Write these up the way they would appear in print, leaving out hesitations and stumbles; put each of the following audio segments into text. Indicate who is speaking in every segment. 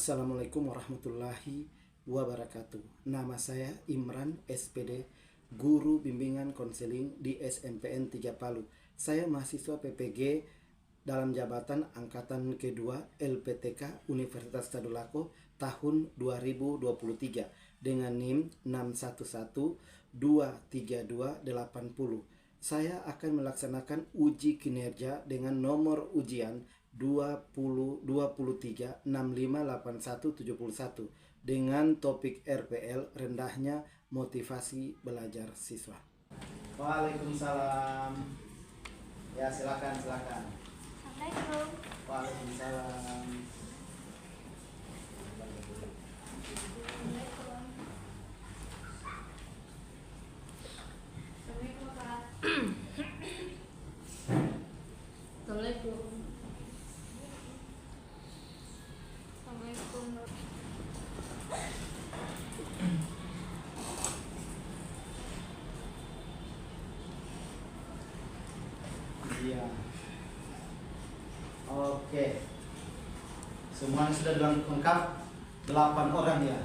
Speaker 1: Assalamualaikum warahmatullahi wabarakatuh. Nama saya Imran SPD, Guru Bimbingan Konseling di SMPN 3 Palu. Saya mahasiswa PPG dalam jabatan Angkatan Kedua LPTK Universitas Tadulako tahun 2023 dengan NIM 61123280. Saya akan melaksanakan uji kinerja dengan nomor ujian 2023658171 dengan topik RPL, rendahnya motivasi belajar siswa. Waalaikumsalam. Ya, silakan.
Speaker 2: Assalamualaikum.
Speaker 1: Waalaikumsalam.
Speaker 2: Assalamualaikum, Pak. Assalamualaikum. Assalamualaikum.
Speaker 1: Iya. Oke. Semuanya sudah lengkap 8 orang ya?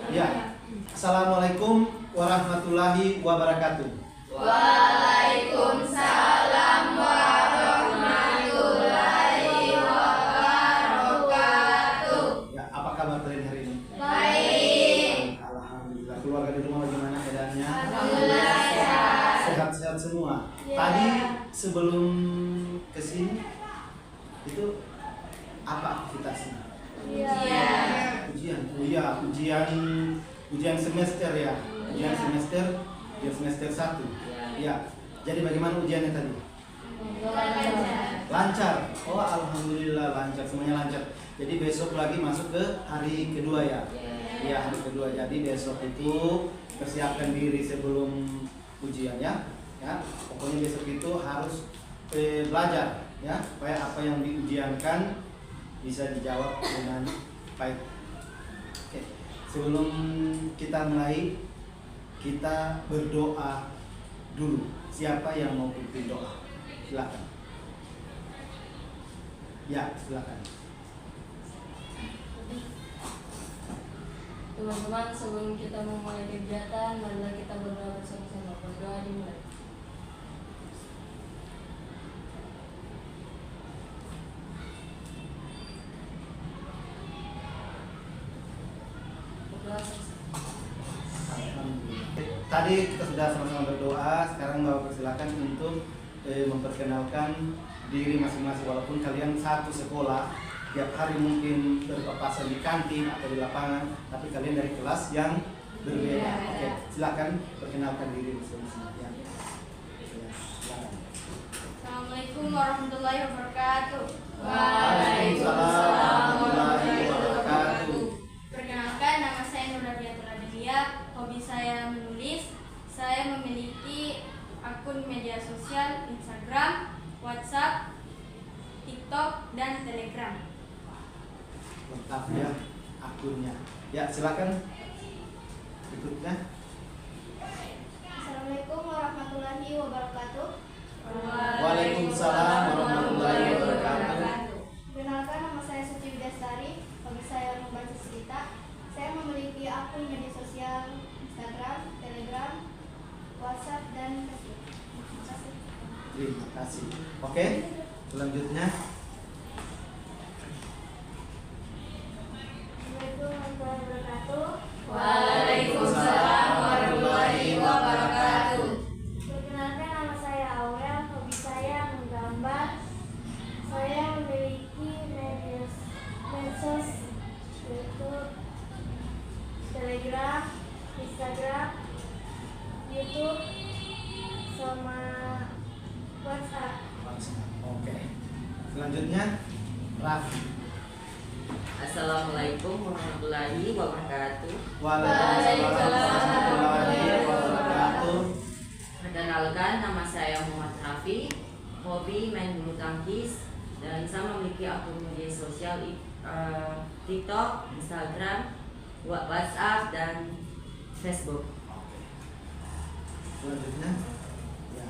Speaker 1: Ya. Assalamualaikum warahmatullahi wabarakatuh.
Speaker 2: Waalaikumsalam warahmatullahi wabarakatuh.
Speaker 1: Ya, apa kabar kalian hari ini?
Speaker 2: Baik.
Speaker 1: Alhamdulillah. Keluarga di rumah bagaimana keadaannya?
Speaker 2: Alhamdulillah sehat.
Speaker 1: Sehat-sehat semua.
Speaker 2: Ya.
Speaker 1: Tadi sebelum kesini itu apa aktivitasnya?
Speaker 2: Ujian.
Speaker 1: Ujian semester ya. Ujian semester 1. Ya. Jadi bagaimana ujiannya tadi? Lancar. Oh, alhamdulillah lancar, semuanya lancar. Jadi besok lagi masuk ke hari kedua ya. Iya, hari kedua. Jadi besok itu persiapkan diri sebelum ujian ya. Ya, pokoknya besok itu harus belajar ya, supaya apa yang diujiankan bisa dijawab dengan baik. Oke. Sebelum kita mulai, kita berdoa dulu. Siapa yang mau pimpin doa? Silakan. Ya, silakan.
Speaker 2: Teman-teman, sebelum kita memulai kegiatan, marilah kita berdoa bersama-sama. Berdoa dimulai. Berdoa bersama.
Speaker 1: Tadi kita sudah sama-sama berdoa. Sekarang Bapak persilakan untuk memperkenalkan diri masing-masing. Walaupun kalian satu sekolah, tiap hari mungkin berpapasan di kantin atau di lapangan, tapi kalian dari kelas yang berbeda. Oke, silakan perkenalkan diri masing-masing. Ya. Silakan.
Speaker 2: Assalamualaikum warahmatullahi wabarakatuh.
Speaker 1: Waalaikumsalam warahmatullahi wabarakatuh.
Speaker 2: Perkenalkan, nama saya Nuradiatul Adelia. Hobi saya menulis. Saya memiliki akun media sosial Instagram, WhatsApp, TikTok, dan Telegram.
Speaker 1: Lengkap ya akunnya. Ya, silakan. Berikutnya.
Speaker 3: Assalamualaikum warahmatullahi wabarakatuh.
Speaker 1: Waalaikumsalam warahmatullahi wabarakatuh.
Speaker 3: Perkenalkan, nama saya Suci Widastari. Hobi saya membaca cerita. Saya memiliki akun media sosial Instagram, Telegram, WhatsApp, dan Facebook. Terima kasih.
Speaker 1: Terima kasih. Oke, selanjutnya.
Speaker 3: Assalamualaikum warahmatullahi wabarakatuh.
Speaker 2: Waalaikumsalam warahmatullahi wabarakatuh.
Speaker 3: Perkenalkan, nama saya Aurel. Hobi saya menggambar. Saya memiliki medsos yaitu Telegram, Instagram, YouTube, sama WhatsApp.
Speaker 1: Oke. Selanjutnya, Raffi.
Speaker 4: Assalamualaikum warahmatullahi wabarakatuh.
Speaker 1: Waalaikumsalam warahmatullahi wabarakatuh.
Speaker 4: Perkenalkan, nama saya Muhammad Raffi. Hobi main bulu tangkis dan saya memiliki akun media sosial TikTok, Instagram, WhatsApp, dan Facebook.
Speaker 1: Selanjutnya, ya.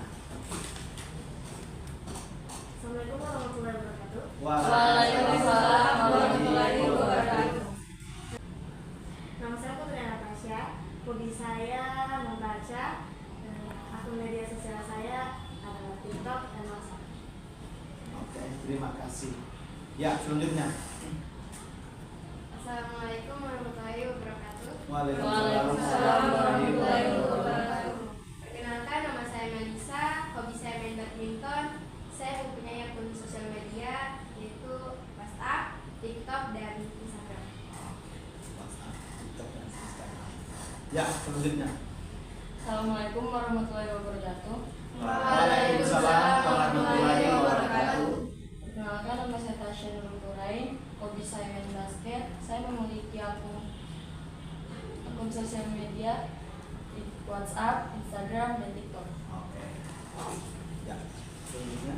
Speaker 3: Assalamualaikum warahmatullahi wabarakatuh.
Speaker 2: Waalaikumsalam warahmatullahi wabarakatuh.
Speaker 1: Ya, selanjutnya.
Speaker 3: Assalamualaikum warahmatullahi wabarakatuh.
Speaker 1: Waalaikumsalam warahmatullahi
Speaker 2: wabarakatuh.
Speaker 3: Perkenalkan, nama saya Melisa. Hobi saya main badminton. Saya mempunyai akun sosial media yaitu WhatsApp, TikTok, dan Instagram.
Speaker 1: Ya, selanjutnya.
Speaker 2: Assalamualaikum warahmatullahi wabarakatuh.
Speaker 1: Waalaikumsalam warahmatullahi wabarakatuh.
Speaker 2: Perkenalkan, nama saya Tasya Nurul Turain. Hobi saya main basket. Saya memiliki akun sosial media di WhatsApp, Instagram, dan TikTok.
Speaker 1: Oke. Ya, selanjutnya.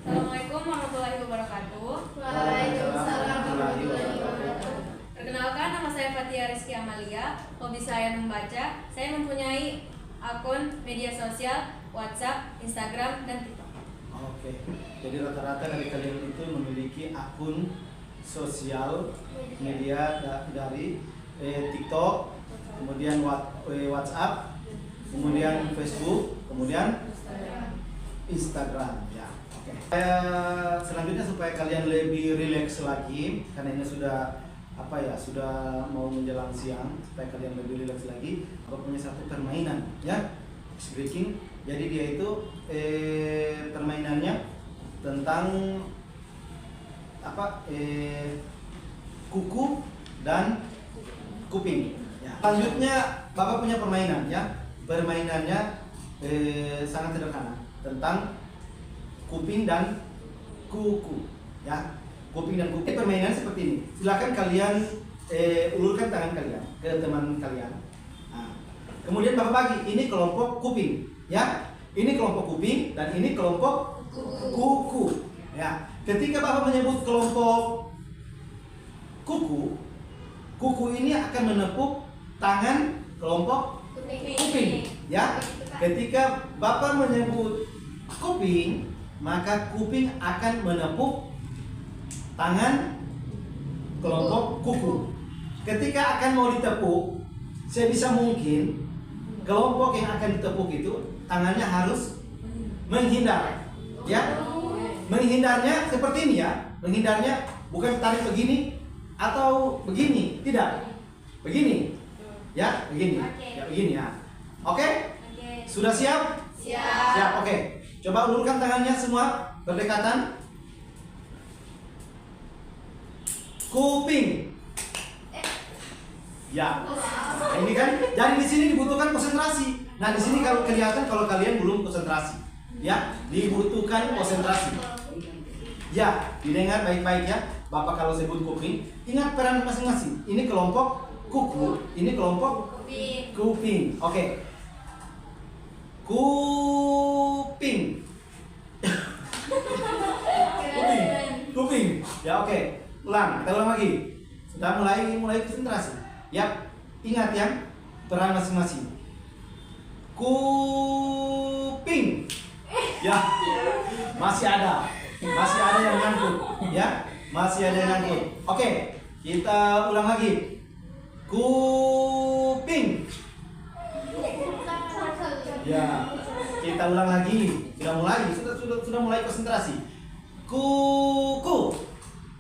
Speaker 5: Assalamualaikum warahmatullahi wabarakatuh.
Speaker 3: Waalaikumsalam warahmatullahi wabarakatuh.
Speaker 5: Perkenalkan, nama saya Fatia Rizky Amalia. Hobi saya membaca. Saya mempunyai akun media sosial WhatsApp, Instagram, dan TikTok.
Speaker 1: Oke. Jadi rata-rata dari kalian itu memiliki akun sosial media dari TikTok, kemudian WhatsApp, kemudian Facebook, kemudian Instagram. Ya, oke. Selanjutnya supaya kalian lebih rileks lagi, karena ini sudah sudah mau menjelang siang, supaya kalian lebih rileks lagi, aku punya satu permainan, ya, ice breaking. Jadi dia itu permainannya tentang kuku dan kuping. Ya. Selanjutnya Bapak punya permainan, ya. Permainannya sangat sederhana tentang kuping dan kuku, ya. Kuping dan kuku. Permainan seperti ini. Silakan kalian ulurkan tangan kalian ke teman kalian. Nah, kemudian Bapak bagi, ini kelompok kuping, ya. Ini kelompok kuping dan ini kelompok kuku. Ya. Ketika Bapak menyebut kelompok kuku ini akan menepuk tangan kelompok kuping, ya. Ketika Bapak menyebut kuping, maka kuping akan menepuk tangan kelompok kuku. Ketika akan mau ditepuk, sebisa mungkin kelompok yang akan ditepuk itu tangannya harus menghindar, ya. Menghindarnya seperti ini, ya. Menghindarnya bukan tarik begini atau begini, tidak. Begini, ya, begini, ya, begini, ya. Oke? Sudah siap?
Speaker 3: Siap.
Speaker 1: Siap, oke. Coba ulurkan tangannya semua berdekatan. Kuping. Ya. Nah, ini kan, jadi di sini dibutuhkan konsentrasi. Nah, di sini kalau kelihatan kalau kalian belum konsentrasi, ya, dibutuhkan konsentrasi. Ya, didengar baik-baik, ya. Bapak kalau sebut kuping, ingat peran masing-masing. Ini kelompok kuku, ini kelompok kuping. Oke. Kuping. Kuping. Ya, oke. Ulang, kita ulang lagi. Sudah mulai konsentrasi. Ya, ingat, ya, peran masing-masing. Kuping. Ya. Masih ada yang nyangkut, ya. Masih ada yang nyangkut. Oke, kita ulang lagi. Kuping. Ya, kita ulang lagi. Sudah mulai konsentrasi. Kuku.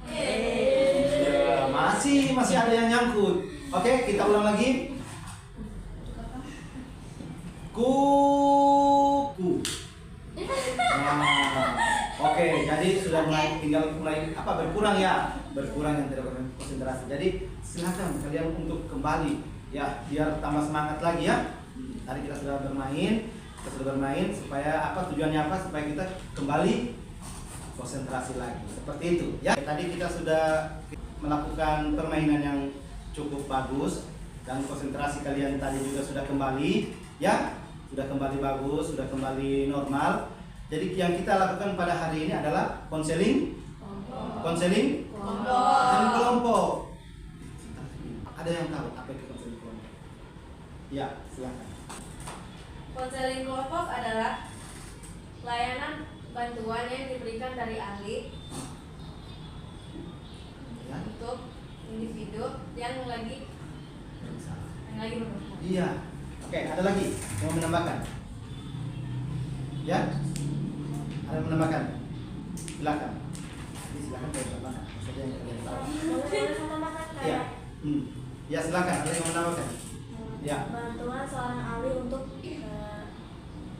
Speaker 1: Ya, masih ada yang nyangkut. Oke, kita ulang lagi. Kuku. Nah, oke, jadi sudah tinggal berkurang, ya. Berkurang yang tidak konsentrasi. Jadi silakan kalian untuk kembali, ya, biar tambah semangat lagi, ya. Tadi kita sudah bermain supaya tujuannya supaya kita kembali konsentrasi lagi. Seperti itu, ya. Tadi kita sudah melakukan permainan yang cukup bagus dan konsentrasi kalian tadi juga sudah kembali, ya. Sudah kembali bagus, sudah kembali normal. Jadi yang kita lakukan pada hari ini adalah konseling kelompok. Ada yang tahu apa itu konseling kelompok? Ya, silakan.
Speaker 5: Konseling kelompok adalah layanan bantuan yang diberikan dari ahli
Speaker 1: Ya.
Speaker 5: untuk individu yang lagi bermasalah.
Speaker 1: Iya. Oke, ada lagi yang mau menambahkan? Ya? Ada yang menambahkan? Silakan. Silakan, boleh menambahkan. Ada yang kalian tahu?
Speaker 3: Boleh menambahkan
Speaker 1: Ya.
Speaker 3: kayak
Speaker 1: Ya silakan, ada yang menambahkan. Ya.
Speaker 3: bantuan seorang ahli untuk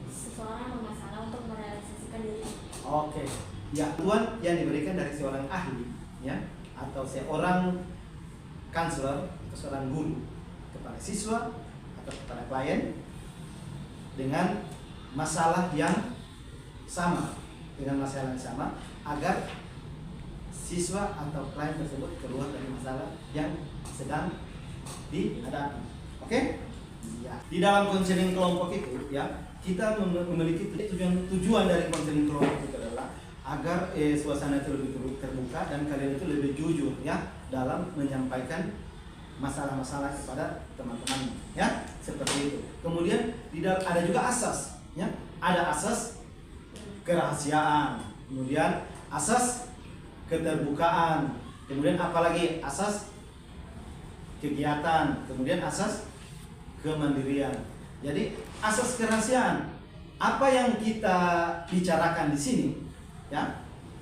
Speaker 3: seseorang yang bermasalah untuk merealisasikan diri.
Speaker 1: Oke. Ya, bantuan yang diberikan dari seorang ahli, ya, atau seorang kanselor atau seorang guru kepada siswa atau kepada klien dengan masalah yang sama, agar siswa atau klien tersebut keluar dari masalah yang sedang dihadapi. Oke? Ya. Di dalam konseling kelompok itu, ya, kita memiliki tujuan dari konseling kelompok itu adalah agar suasana itu lebih terbuka dan kalian itu lebih jujur, ya, dalam menyampaikan masalah-masalah kepada teman-teman, ya, seperti itu. Kemudian ada juga asas, ya, ada asas kerahasiaan, kemudian asas keterbukaan, kemudian apalagi asas kegiatan, kemudian asas kemandirian. Jadi asas kerahasiaan, apa yang kita bicarakan di sini, ya,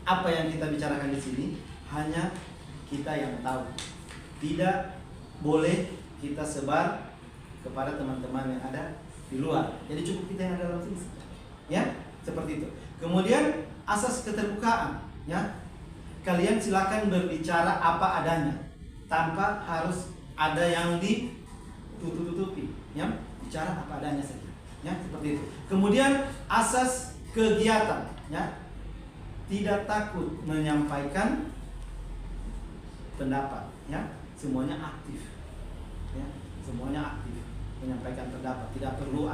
Speaker 1: apa yang kita bicarakan di sini hanya kita yang tahu, tidak boleh kita sebar kepada teman-teman yang ada di luar. Jadi cukup kita yang ada dalam sini, ya, seperti itu. Kemudian asas keterbukaan, ya, kalian silakan berbicara apa adanya tanpa harus ada yang ditutup-tutupi, ya, bicara apa adanya saja, ya, seperti itu. Kemudian asas kegiatan, ya, tidak takut menyampaikan pendapat, ya, semuanya aktif, ya, semuanya aktif menyampaikan pendapat, tidak perlu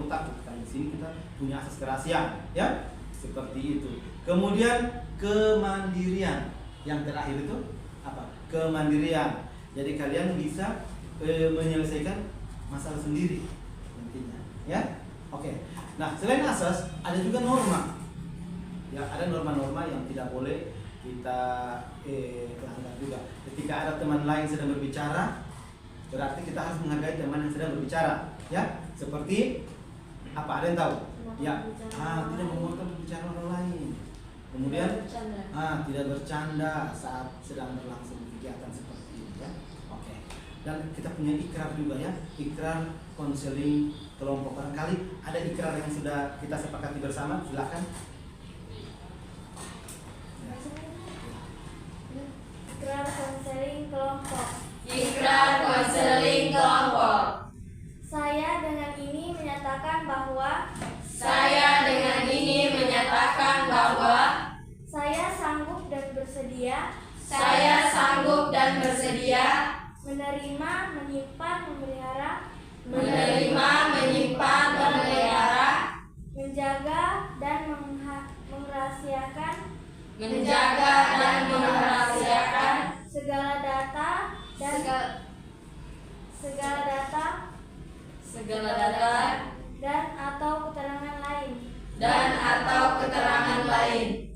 Speaker 1: takut. Karena di sini kita punya asas kerahasiaan, ya, seperti itu. Kemudian kemandirian, yang terakhir itu apa? Kemandirian. Jadi kalian bisa menyelesaikan masalah sendiri nantinya, ya. Oke. Nah, selain asas ada juga norma. Ya, ada norma-norma yang tidak boleh kita langgar juga. Ketika ada teman lain sedang berbicara, berarti kita harus menghargai teman yang sedang berbicara, ya. Seperti apa? Ada yang tahu? Ya, tidak memotong pembicaraan orang lain. Kemudian tidak bercanda saat sedang berlangsung kegiatan seperti ini, ya. Oke. Dan kita punya ikrar juga, ya, ikrar konseling kelompok. Barangkali ada ikrar yang sudah kita sepakati bersama, silakan.
Speaker 3: Ikrar konseling kelompok.
Speaker 5: Ikrar konseling kelompok.
Speaker 3: Saya dengan ini menyatakan bahwa
Speaker 5: Saya dengan ini menyatakan bahwa
Speaker 3: saya sanggup dan bersedia
Speaker 5: saya sanggup dan bersedia
Speaker 3: menerima, menyimpan, memelihara, menjaga dan merahasiakan
Speaker 5: menjaga dan merahasiakan
Speaker 3: segala data dan atau keterangan lain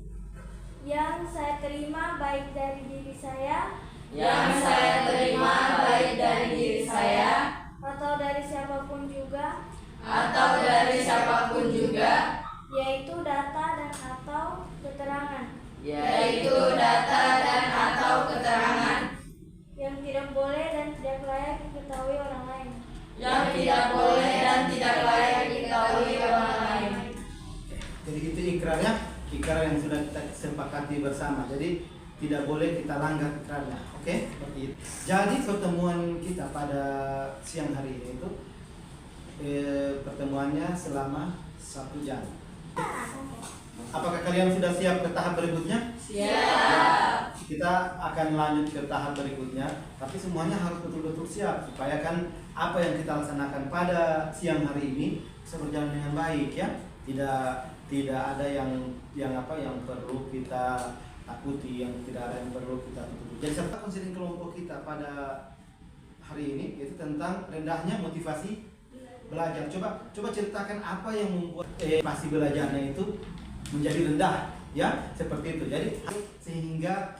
Speaker 3: yang saya terima baik dari diri saya atau dari siapapun juga yaitu data dan atau keterangan yang tidak boleh dan tidak layak diketahui orang lain.
Speaker 1: Jadi itu ikrarnya, ikrar yang sudah kita sepakati bersama. Jadi tidak boleh kita langgar ikrarnya. Oke, seperti itu. Jadi pertemuan kita pada siang hari ini itu pertemuannya selama 1 jam. Apakah kalian sudah siap ke tahap berikutnya?
Speaker 5: Siap.
Speaker 1: Kita akan lanjut ke tahap berikutnya, tapi semuanya harus betul-betul siap supaya kan apa yang kita laksanakan pada siang hari ini bisa berjalan dengan baik, ya. Tidak ada yang perlu kita takuti, yang tidak ada yang perlu kita tutupi. Jadi serta konseling kelompok kita pada hari ini yaitu tentang rendahnya motivasi belajar. Coba ceritakan apa yang membuat motivasi belajarnya itu menjadi rendah, ya, seperti itu. Jadi sehingga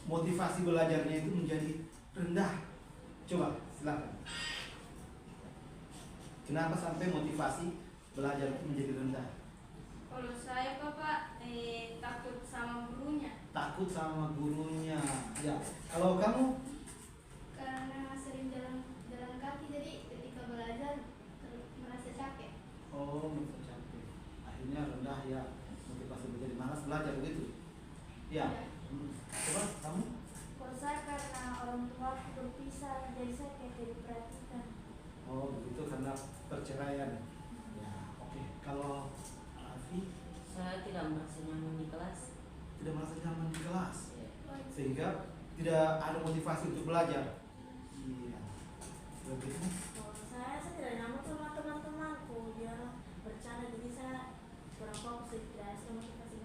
Speaker 1: motivasi belajarnya itu menjadi rendah. Coba silakan. Kenapa sampai motivasi belajar itu menjadi rendah?
Speaker 2: Kalau saya Bapak takut sama gurunya.
Speaker 1: takut sama gurunya. Ya, kalau kamu?
Speaker 3: Karena sering jalan kaki, jadi ketika belajar merasa capek.
Speaker 1: Oh, merasa capek. Akhirnya rendah ya, motivasi menjadi malas belajar begitu. Ya. Coba kamu?
Speaker 3: Kalau saya karena orang tua berpisah, jadi saya kayak tidak diperhatikan.
Speaker 1: Oh, begitu karena perceraian. Ya, oke. Kalau Afi
Speaker 4: Saya tidak merasa nyaman di kelas.
Speaker 1: tidak merasa nyaman di kelas,
Speaker 4: Ya.
Speaker 1: sehingga tidak ada motivasi untuk belajar. Iya. Begitu.
Speaker 6: Kalau saya tidak nyaman sama teman-temanku, dia bercanda, jadi saya kurang fokus, tidak ada motivasi.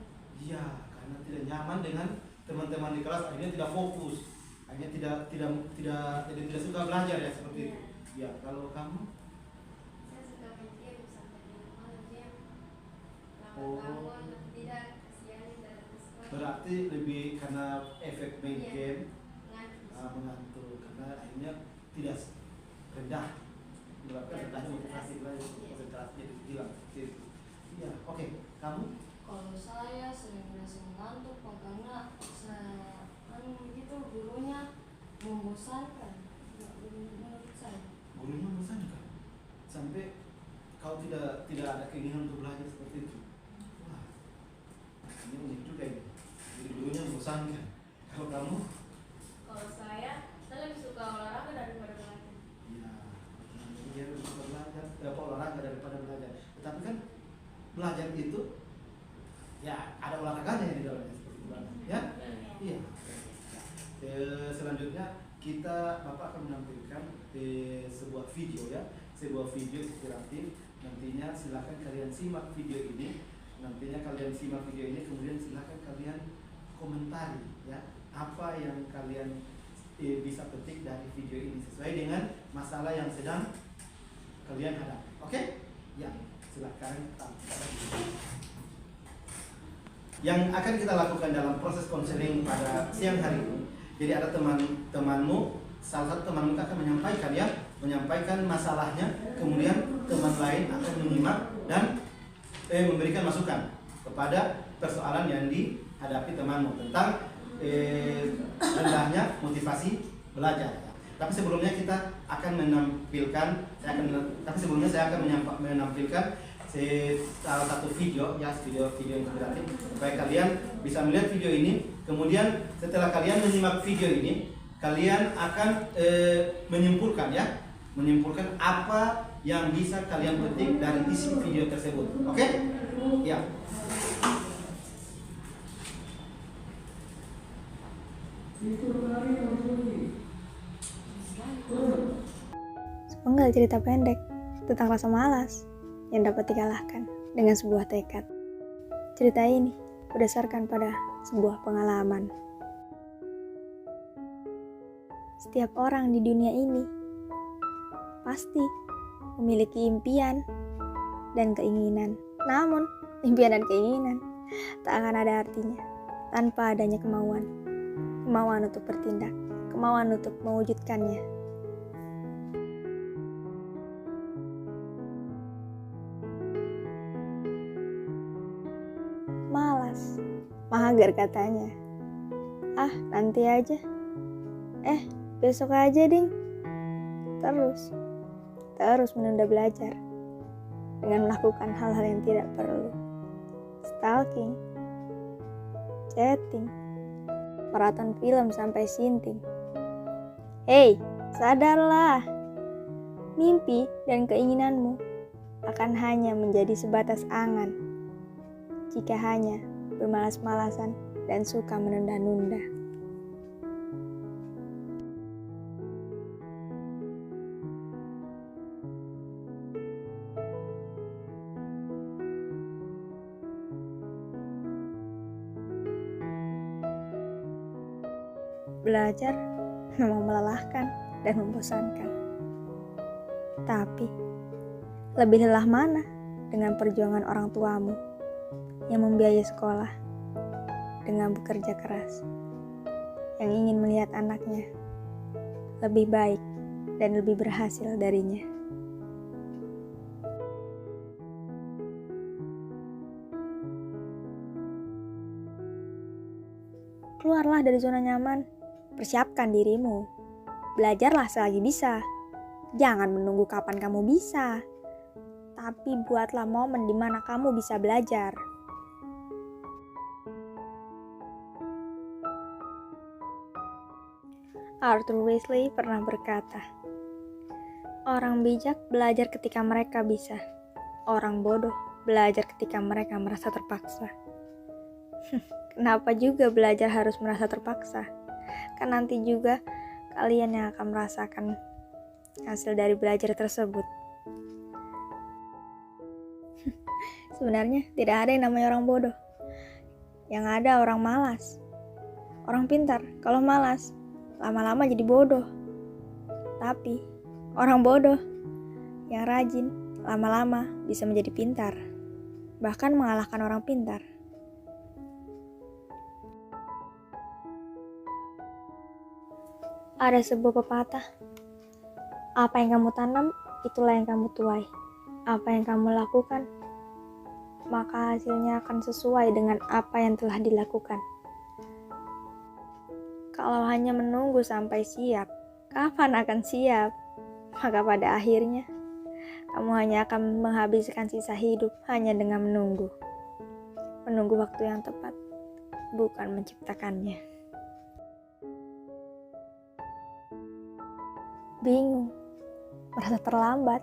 Speaker 1: Iya, karena tidak nyaman dengan teman-teman di kelas, akhirnya tidak fokus, akhirnya tidak suka belajar ya seperti itu. Ya, kalau kamu?
Speaker 2: Saya suka main game sampai di rumah game.
Speaker 1: Oh.
Speaker 2: Bangun tidak kasihan dari sekolah.
Speaker 1: Berarti lebih karena efek main
Speaker 2: Iya.
Speaker 1: game
Speaker 2: Ngantuk.
Speaker 1: mengantuk, karena akhirnya tidak rendah, menyebabkan rendahnya motivasi belajar, konsentrasi jadi hilang. Iya, oke. Kamu?
Speaker 2: Kalau saya sering merasa mengantuk karena begitu gurunya membosankan. Menurut saya.
Speaker 1: Gurunya membosankan sampai kau tidak ada keinginan untuk belajar seperti itu. Wah, ini unik juga ini. Jadi gurunya membosankan. Kalau kamu?
Speaker 5: Kalau saya lebih suka olahraga daripada belajar.
Speaker 1: Iya, dia lebih suka belajar, olahraga daripada belajar. Tetapi kan belajar itu ya ada olahraganya yang di dalamnya seperti itu, ya? Iya. Selanjutnya Bapak akan menampilkan sebuah video ya, sebuah video inspiratif. Nantinya silakan kalian simak video ini. Kemudian silakan kalian komentari ya, apa yang kalian bisa petik dari video ini sesuai dengan masalah yang sedang kalian hadapi. Oke? Ya, silakan tampilkan. Yang akan kita lakukan dalam proses konseling pada siang hari ini. Jadi ada temanmu, salah satu temanmu akan menyampaikan masalahnya, kemudian teman lain akan menyimak dan memberikan masukan kepada persoalan yang dihadapi temanmu tentang rendahnya motivasi belajar. Tapi sebelumnya saya akan menampilkan salah satu video yang inspiratif supaya kalian bisa melihat video ini. Kemudian setelah kalian menyimak video ini, kalian akan menyimpulkan apa yang bisa kalian petik dari isi video tersebut. Oke? Ya.
Speaker 7: Sepenggal cerita pendek tentang rasa malas yang dapat dikalahkan dengan sebuah tekad. Cerita ini berdasarkan pada sebuah pengalaman. Setiap orang di dunia ini pasti memiliki impian dan keinginan. Namun, impian dan keinginan tak akan ada artinya tanpa adanya kemauan. Kemauan untuk bertindak, kemauan untuk mewujudkannya. Malas, mager katanya. Ah, nanti aja. Besok aja ding. Terus menunda belajar dengan melakukan hal-hal yang tidak perlu. Stalking, chatting, maraton film sampai sinting. Hei, sadarlah. Mimpi dan keinginanmu akan hanya menjadi sebatas angan jika hanya bermalas-malasan dan suka menunda-nunda. Belajar memang melelahkan dan membosankan. Tapi, lebih lelah mana dengan perjuangan orang tuamu yang membiayai sekolah dengan bekerja keras, yang ingin melihat anaknya lebih baik dan lebih berhasil darinya. Keluarlah dari zona nyaman. Persiapkan dirimu. Belajarlah selagi bisa. Jangan menunggu kapan kamu bisa. Tapi buatlah momen di mana kamu bisa belajar. Arthur Wesley pernah berkata, orang bijak belajar ketika mereka bisa. Orang bodoh belajar ketika mereka merasa terpaksa. Kenapa juga belajar harus merasa terpaksa? Kan nanti juga kalian yang akan merasakan hasil dari belajar tersebut. Sebenarnya tidak ada yang namanya orang bodoh. Yang ada orang malas. Orang pintar kalau malas lama-lama jadi bodoh. Tapi orang bodoh yang rajin lama-lama bisa menjadi pintar, bahkan mengalahkan orang pintar. Ada sebuah pepatah, apa yang kamu tanam, itulah yang kamu tuai. Apa yang kamu lakukan, maka hasilnya akan sesuai dengan apa yang telah dilakukan. Kalau hanya menunggu sampai siap, kapan akan siap? Maka pada akhirnya, kamu hanya akan menghabiskan sisa hidup hanya dengan menunggu. Menunggu waktu yang tepat, bukan menciptakannya. Bingung, merasa terlambat.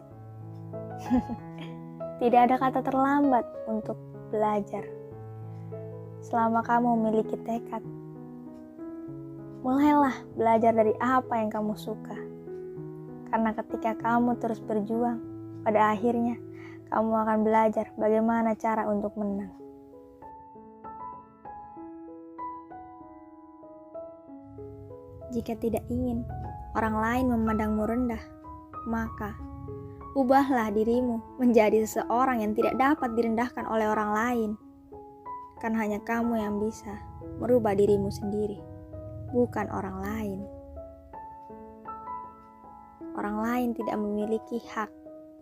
Speaker 7: Tidak ada kata terlambat untuk belajar. Selama kamu memiliki tekad, mulailah belajar dari apa yang kamu suka. Karena ketika kamu terus berjuang, pada akhirnya kamu akan belajar bagaimana cara untuk menang. Jika tidak ingin orang lain memandangmu rendah, maka ubahlah dirimu menjadi seseorang yang tidak dapat direndahkan oleh orang lain. Kan hanya kamu yang bisa merubah dirimu sendiri, bukan orang lain. Orang lain tidak memiliki hak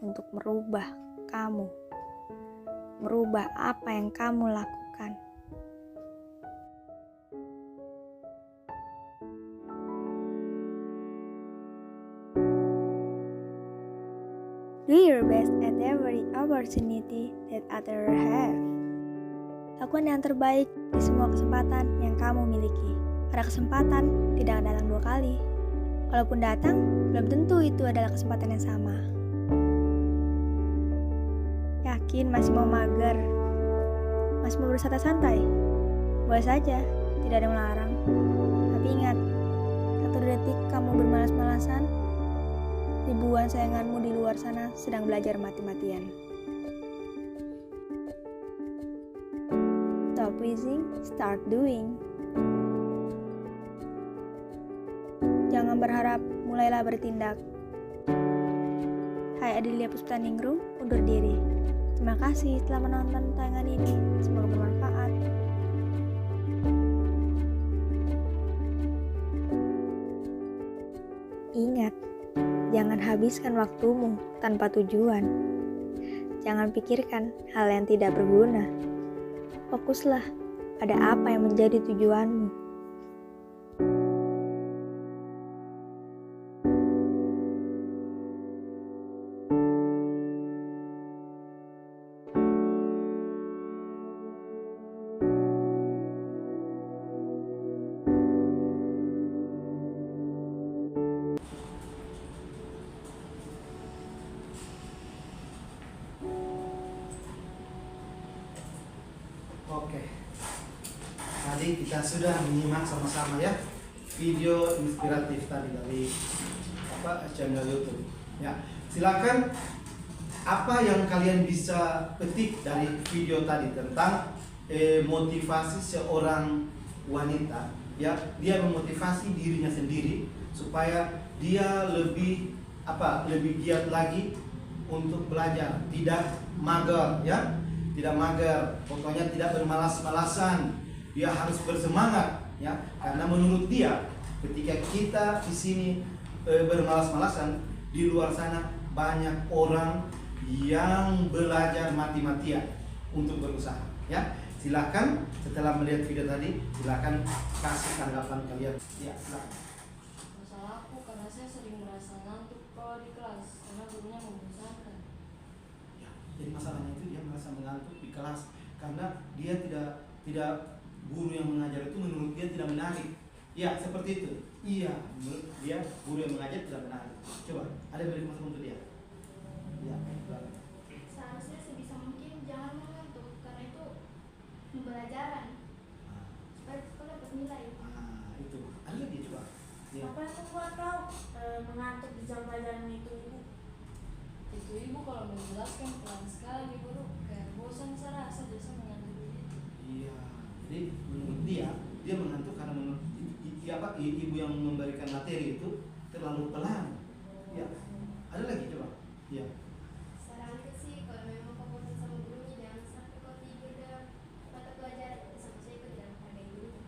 Speaker 7: untuk merubah kamu, merubah apa yang kamu lakukan. Do your best at every opportunity that others have. Lakukan yang terbaik di semua kesempatan yang kamu miliki. Ada kesempatan tidak akan datang 2 kali. Kalaupun datang, belum tentu itu adalah kesempatan yang sama. Yakin masih mau mager? Masih mau bersantai-santai? Boleh saja, tidak ada yang melarang. Tapi ingat, 1 detik kamu bermalas-malasan, ribuan sayanganmu di luar sana sedang belajar mati-matian. Stop wishing, start doing. Jangan berharap, mulailah bertindak. Hai Adelia Puspaningrum, undur diri. Terima kasih telah menonton tayangan ini. Semoga bermanfaat. Ingat, jangan habiskan waktumu tanpa tujuan. Jangan pikirkan hal yang tidak berguna. Fokuslah pada apa yang menjadi tujuanmu.
Speaker 1: Oke, tadi kita sudah menyimak sama-sama ya video inspiratif tadi dari channel YouTube. Ya, silakan apa yang kalian bisa petik dari video tadi tentang motivasi seorang wanita. Ya, dia memotivasi dirinya sendiri supaya dia lebih giat lagi untuk belajar, tidak mager ya. Tidak mager, pokoknya tidak bermalas-malasan. Dia harus bersemangat ya, karena menurut dia ketika kita di sini bermalas-malasan, di luar sana banyak orang yang belajar mati-matian untuk berusaha ya. silakan setelah melihat video tadi, silakan kasih tanggapan kalian. Ya, silakan.
Speaker 2: Masalah aku karena saya sering merasa ngantuk kalau di kelas karena gurunya membosankan.
Speaker 1: Ya, jadi masalahnya itu dia merasa mengantuk di kelas karena dia tidak guru yang mengajar itu menurut dia tidak menarik. Ya, seperti itu. Iya, menurut dia guru yang mengajar tidak menarik. Coba, ada yang beri masukan untuk dia? Ya, silakan.
Speaker 3: Seharusnya sebisa mungkin jangan mengantuk karena itu pembelajaran supaya kita dapat nilai.
Speaker 1: Itu. Ada lagi coba. Ya.
Speaker 6: Apa yang membuat kau mengantuk di jam pelajaran itu, Ibu?
Speaker 2: Itu ibu kalau menjelaskan pelan sekali guru kayak bosan saya rasa biasa mengantuk begitu.
Speaker 1: Iya. Jadi menurut dia mengantuk karena menurut ibu yang memberikan materi itu terlalu pelan. Ya. Ada lagi coba. Ya.
Speaker 3: Saranku sih kalau memang kau bosan sama gurunya jangan sampai kau tidur dalam mata pelajaran sama saya kau tidak menghargai gurunya.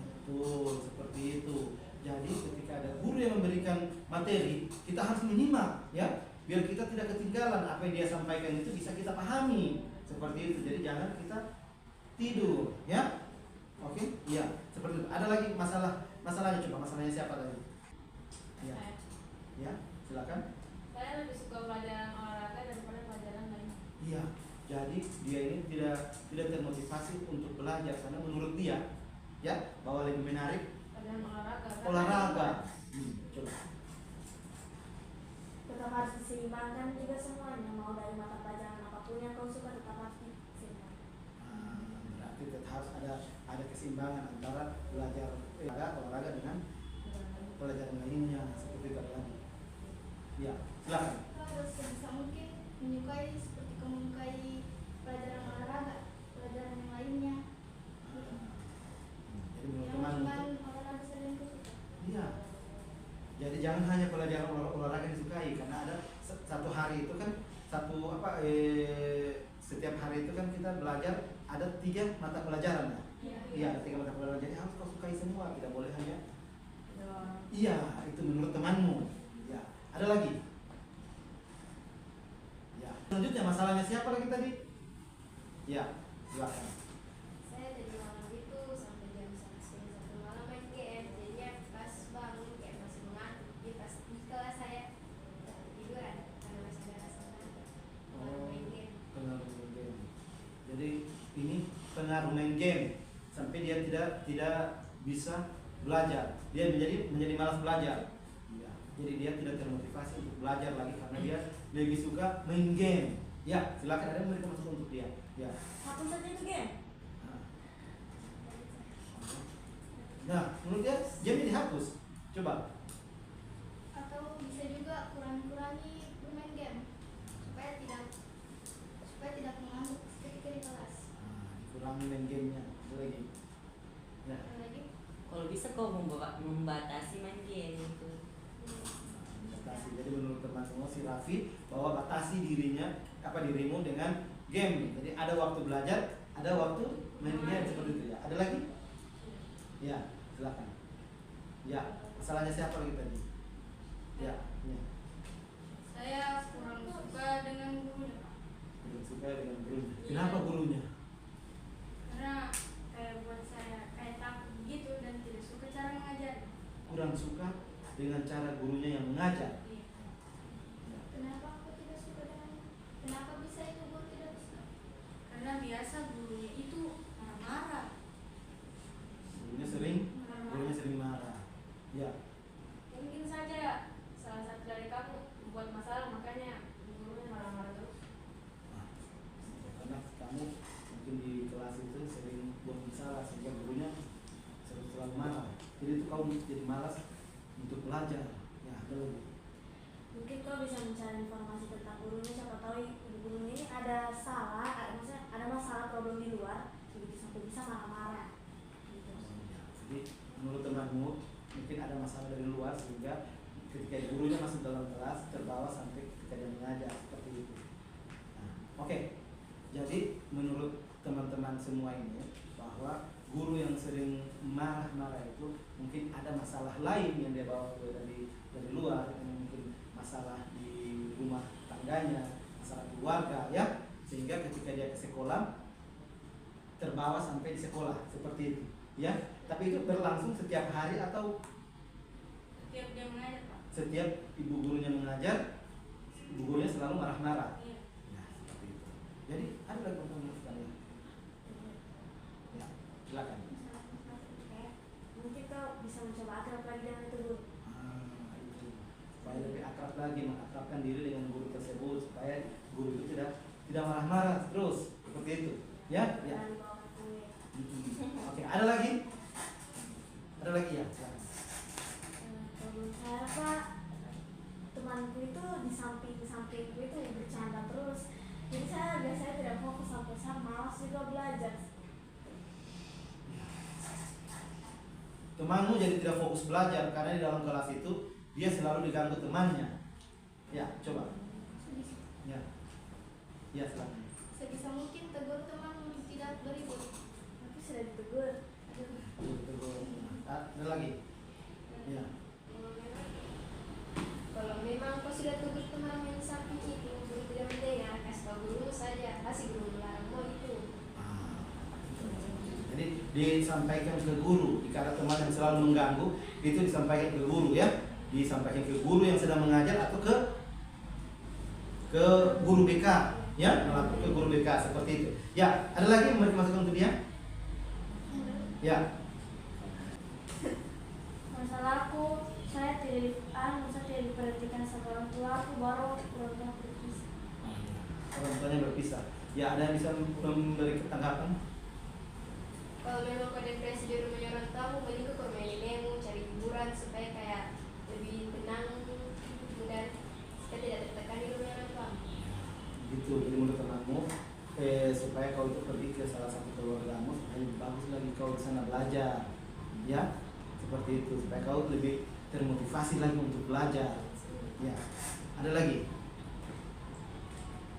Speaker 1: Betul, seperti itu. Jadi ketika ada guru yang memberikan materi, kita harus menyimak, ya, biar kita tidak ketinggalan apa yang dia sampaikan itu bisa kita pahami. Seperti itu. Jadi jangan kita tidur, ya. Oke, iya, seperti itu. Ada lagi masalahnya coba. Masalahnya siapa tadi? Ya, ya, silakan.
Speaker 5: Saya lebih suka pelajaran olahraga daripada pelajaran lain.
Speaker 1: Iya, jadi dia ini tidak termotivasi untuk belajar karena menurut dia, ya, bahwa lebih menarik
Speaker 5: Pelajaran olahraga.
Speaker 1: olahraga. Coba.
Speaker 6: Tetap harus diseimbangkan juga semuanya, mau dari mata pelajaran apapun yang kau suka tetap harus diseimbangkan.
Speaker 1: Berarti tetap harus ada keseimbangan antara belajar olahraga dengan pelajaran lainnya seperti itu lagi. Ya, silakan.
Speaker 3: Kau harus sebisa mungkin menyukai seperti kau menyukai pelajaran olahraga, pelajaran yang lainnya.
Speaker 1: Jadi menurut
Speaker 3: Yang
Speaker 1: teman
Speaker 3: bukan olahraga sering kau suka.
Speaker 1: iya. Jadi jangan hanya pelajaran olahraga yang disukai karena ada satu hari itu kan setiap hari itu kan kita belajar ada 3 mata pelajaran ya. Iya, ada 3 mata pelajaran. Jadi harus kau sukai semua, tidak boleh hanya iya, itu menurut temanmu. Ya, ada lagi. Ya, selanjutnya masalahnya siapa lagi tadi? Ya, silakan.
Speaker 3: Saya dari malam itu sampai jam 1 malam main game, jadinya pas bangun kayak masih mengantuk. Jadi pas di kelas saya tiduran karena masih ada rasa ngantuk. Malam main game.
Speaker 1: Pengaruh main game. Jadi ini pengaruh main game sampai dia tidak bisa belajar. Dia menjadi malas belajar. Ya, jadi dia tidak termotivasi untuk belajar lagi karena dia lebih suka main game. Ya, silakan ada yang memberikan masukan untuk dia. Ya.
Speaker 6: Hapus saja itu game.
Speaker 1: Nah, menurut dia game dihapus. Coba.
Speaker 3: Atau bisa juga kurangi bermain game supaya tidak mengantuk ketika di kelas.
Speaker 1: Kurangi main gamenya. Ada lagi. Ya.
Speaker 3: Ada lagi?
Speaker 4: Kalau bisa kau membatasi main game itu.
Speaker 1: Batasi. Jadi menurut teman semua si Raffi bahwa batasi dirimu dengan game. Jadi ada waktu belajar, ada waktu main game seperti itu ya. Ada lagi? Ya, silakan. Ya, masalahnya siapa lagi tadi? Ya, ya.
Speaker 2: Saya kurang suka dengan gurunya Pak.
Speaker 1: Tidak suka dengan gurunya. Kenapa gurunya?
Speaker 2: Karena kayak buat saya kayak takut gitu dan tidak suka cara mengajar.
Speaker 1: Kurang suka dengan cara gurunya yang mengajar.
Speaker 2: Iya.
Speaker 3: Kenapa aku tidak suka dengan? Kenapa bisa itu guru tidak suka?
Speaker 2: Karena biasa gurunya itu marah-marah.
Speaker 1: Gurunya sering marah. Ya.
Speaker 5: Mungkin saja salah satu dari kamu buat masalah makanya gurunya marah-marah terus.
Speaker 1: Nah, karena kamu mungkin di kelas itu sering buat masalah sehingga gurunya selalu marah. Jadi itu kamu jadi malas untuk belajar. Ya, ada lagi.
Speaker 6: Mungkin kau bisa mencari informasi tentang gurunya, siapa tahu gurunya ini ada maksudnya ada masalah problem di luar, jadi sampai bisa marah-marah. Gitu.
Speaker 1: Jadi menurut temanmu mungkin ada masalah dari luar sehingga ketika gurunya masuk dalam kelas terbawa sampai ketika dia mengajar seperti itu. Nah, oke. Jadi menurut teman-teman semua ini bahwa guru yang sering marah-marah itu mungkin ada masalah lain yang dia bawa dari luar, mungkin masalah di rumah tangganya, masalah keluarga ya, sehingga ketika dia ke sekolah sekolah seperti itu, ya. Tapi itu berlangsung setiap hari atau
Speaker 5: Tiap dia mengajar, Pak.
Speaker 1: setiap ibu gurunya mengajar, ibu gurunya selalu marah-marah.
Speaker 5: Iya.
Speaker 1: Ya, seperti itu. Jadi ada lagi pertanyaan sekalian. Ya, silakan.
Speaker 6: Mungkin kau bisa mencoba akrab lagi dengan itu guru.
Speaker 1: Itu supaya lebih akrab lagi, mengakrabkan diri dengan guru tersebut supaya guru itu tidak marah-marah terus seperti itu. Ya, ya.
Speaker 6: Jangan dibawa ke kue.
Speaker 1: Oke, ada lagi? Ada lagi ya? Silakan.
Speaker 6: Kalau menurut saya Pak, temanku itu di sampingku itu bercanda terus. Jadi saya biasanya tidak fokus sampai saya malas juga belajar.
Speaker 1: Temanmu jadi tidak fokus belajar karena di dalam kelas itu dia selalu diganggu temannya. Ya, coba. Ya, ya silakan.
Speaker 3: Sebisa mungkin tegur teman untuk tidak beribut.
Speaker 6: Tapi sudah ditegur.
Speaker 1: Ada lagi? Ya.
Speaker 3: Kalau memang kau sudah tegur teman yang di samping itu, guru tidak mendengar, kasih tahu guru saja, kasih guru melarangmu itu.
Speaker 1: Jadi disampaikan ke guru. Jika teman yang selalu mengganggu, itu disampaikan ke guru ya. Disampaikan ke guru yang sedang mengajar atau ke guru BK ya, melapor ke guru BK seperti itu. Ya, ada lagi yang mau dimasukkan untuk dia? Ya.
Speaker 6: Masalahku, saya tidak diperhatikan sama orang tua aku, baru orang tua berpisah.
Speaker 1: Orang tuanya berpisah. Ya, ada yang bisa memberi tanggapan?
Speaker 3: Kalau memang kau depresi di rumahnya orang tamu, mending kau main nemu, cari hiburan supaya kayak lebih tenang dan supaya tidak tertekan di rumah orang tua.
Speaker 1: Gitu, jadi menurut temanmu supaya kau itu pergi ke salah satu keluargamu supaya lebih bagus lagi kau di sana belajar, ya seperti itu supaya kau lebih termotivasi lagi untuk belajar. Ya, ada lagi?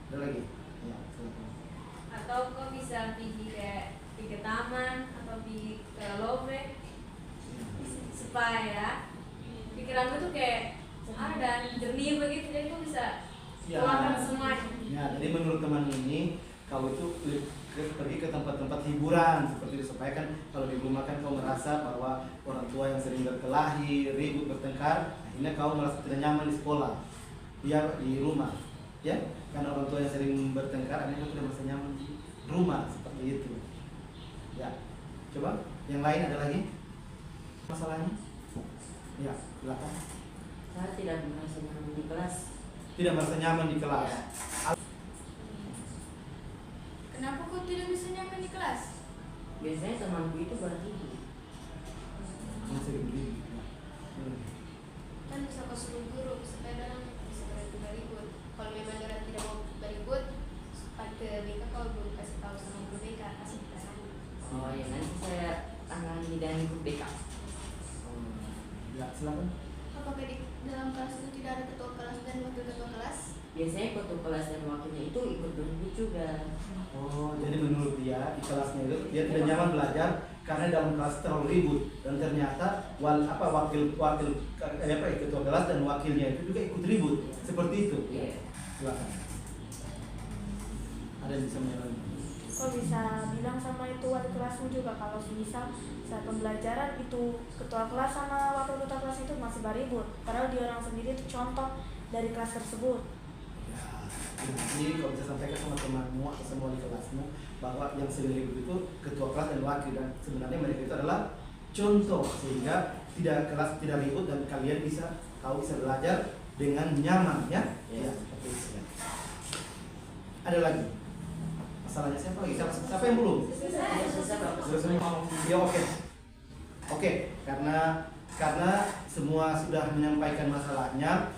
Speaker 1: Ada lagi? Ya, silakan.
Speaker 5: Atau kau bisa pergi ke taman atau pergi ke lobe supaya pikiranmu tuh kayak ada jernih begitu, jadi kau bisa keluarkan semuanya.
Speaker 1: Ya, jadi menurut teman ini kau itu pergi ke tempat-tempat hiburan seperti itu supaya kan kalau di rumah kan kau merasa bahwa orang tua yang sering berkelahi, ribut, bertengkar, akhirnya kau merasa tidak nyaman di sekolah, ya di rumah, ya karena orang tua yang sering bertengkar, akhirnya kau tidak merasa nyaman di rumah seperti itu. Ya, coba yang lain ada lagi masalahnya? Ya, silakan.
Speaker 4: Saya tidak merasa nyaman di kelas.
Speaker 1: Tidak merasa nyaman di kelas.
Speaker 5: Kenapa kau tidak bisa nyaman di kelas?
Speaker 4: Biasanya temanku itu berhenti.
Speaker 1: Masih begini.
Speaker 3: Kan bisa kau suruh guru supaya orang bisa berhenti beribut. Kalau memang orang tidak mau beribut, ke BK kau guru kasih tahu sama guru BK, kasih ditangani.
Speaker 4: Oh ya, nanti saya tangani dan ikut BK.
Speaker 1: Ya, silakan.
Speaker 3: Apakah di dalam kelas itu tidak ada ketua kelas dan wakil ketua kelas?
Speaker 4: Biasanya ketua kelas dan wakilnya itu ikut berhenti juga.
Speaker 1: Oh, jadi menurut dia di kelasnya itu dia tidak nyaman belajar karena dalam kelas terlalu ribut dan ternyata wakil ketua kelas dan wakilnya itu juga ikut ribut seperti itu.
Speaker 4: Iya.
Speaker 1: Silakan. Ada yang bisa menyerang?
Speaker 6: Kau bisa bilang sama itu wali kelasmu juga kalau bisa saat pembelajaran itu ketua kelas sama wakil ketua kelas itu masih beribut, padahal dia orang sendiri itu contoh dari kelas tersebut.
Speaker 1: Ya, jadi kalau bisa sampaikan sama temanmu atau semua di kelasmu bahwa yang sering ribut itu ketua kelas dan wakil dan sebenarnya mereka itu adalah contoh sehingga kelas tidak ribut dan kalian bisa belajar dengan nyaman ya. Ya, seperti itu. Ya. Ada lagi? Masalahnya siapa lagi? Siapa yang belum? Sudah semua. Ya oke. Karena semua sudah menyampaikan masalahnya.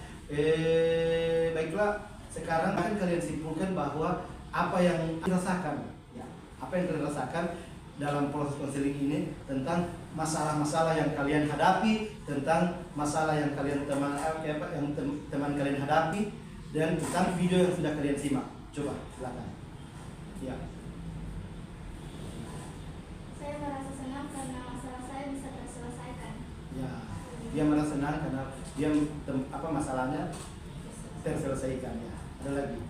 Speaker 1: Baiklah, sekarang akan kalian simpulkan bahwa apa yang dirasakan, ya, apa yang kalian rasakan dalam proses konseling ini tentang masalah-masalah yang kalian hadapi, tentang masalah yang teman kalian hadapi, dan tentang video yang sudah kalian simak. Coba, silakan. Ya.
Speaker 3: Saya merasa senang karena masalah saya bisa terselesaikan.
Speaker 1: Ya, dia merasa senang karena masalahnya terselesaikan ya. Ada lagi?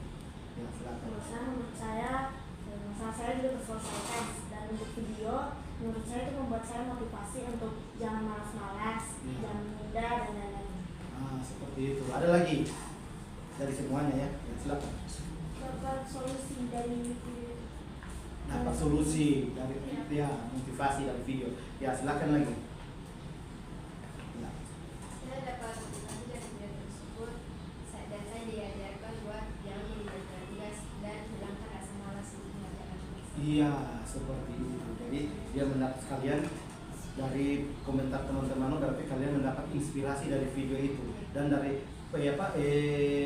Speaker 1: Ya, silakan.
Speaker 6: Menurut saya masalah saya juga terselesaikan dan Dan untuk video, menurut saya itu membuat saya motivasi untuk jangan malas-malas, jangan menunda dan lain-lain.
Speaker 1: Seperti itu. Ada lagi dari semuanya ya? Ya, silakan.
Speaker 3: Dapat solusi dari video.
Speaker 1: Dapat solusi dari ya, motivasi dari video. Ya, silakan lagi. Ya.
Speaker 3: Saya dapat motivasi dari video tersebut dan saya diajarkan buat jangan meninggalkan tugas dan hilangkan rasa malas untuk mengerjakan tugas.
Speaker 1: Iya, seperti itu. Jadi dia mendapat kalian dari komentar teman-teman, berarti kalian mendapat inspirasi dari video itu dan dari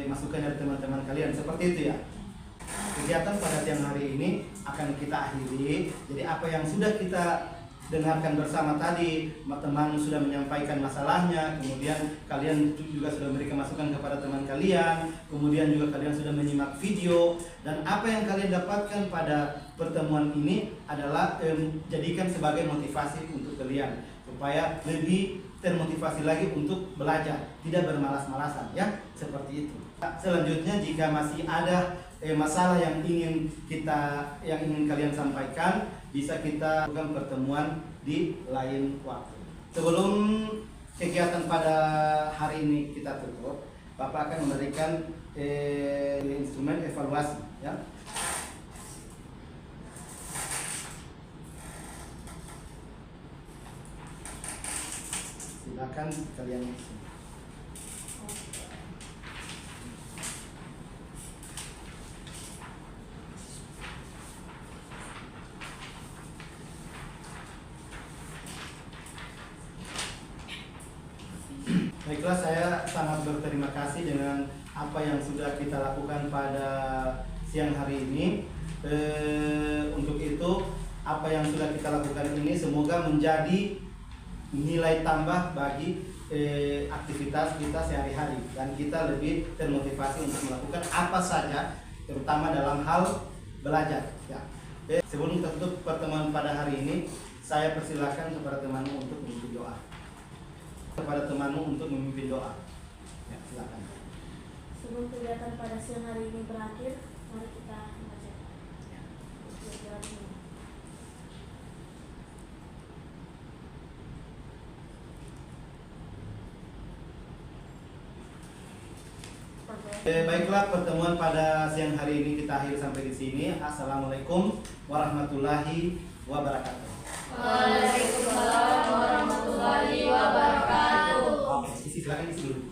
Speaker 1: masukan dari teman-teman kalian, seperti itu ya. Kegiatan pada siang hari ini akan kita akhiri. Jadi apa yang sudah kita dengarkan bersama tadi, teman sudah menyampaikan masalahnya, kemudian kalian juga sudah memberikan masukan kepada teman kalian, kemudian juga kalian sudah menyimak video, dan apa yang kalian dapatkan pada pertemuan ini adalah jadikan sebagai motivasi untuk kalian supaya lebih termotivasi lagi untuk belajar, tidak bermalas-malasan ya, seperti itu. Selanjutnya jika masih ada masalah yang ingin kalian sampaikan, bisa kita lakukan pertemuan di lain waktu. Sebelum kegiatan pada hari ini kita tutup, Bapak akan memberikan instrumen evaluasi ya. Silakan kalian isi. Baiklah, saya sangat berterima kasih dengan apa yang sudah kita lakukan pada siang hari ini. Untuk itu, apa yang sudah kita lakukan ini semoga menjadi nilai tambah bagi aktivitas kita sehari-hari, dan kita lebih termotivasi untuk melakukan apa saja, terutama dalam hal belajar. Ya. Sebelum kita tutup pertemuan pada hari ini, saya persilakan kepada temanmu untuk memimpin doa. Ya, silakan.
Speaker 6: Sebelum kegiatan pada siang hari ini berakhir, mari kita membaca.
Speaker 1: Baiklah, pertemuan pada siang hari ini kita akhiri sampai di sini. Assalamualaikum warahmatullahi wabarakatuh.
Speaker 2: Waalaikumsalam warahmatullahi wabarakatuh.
Speaker 1: Oke, silakan isi dulu.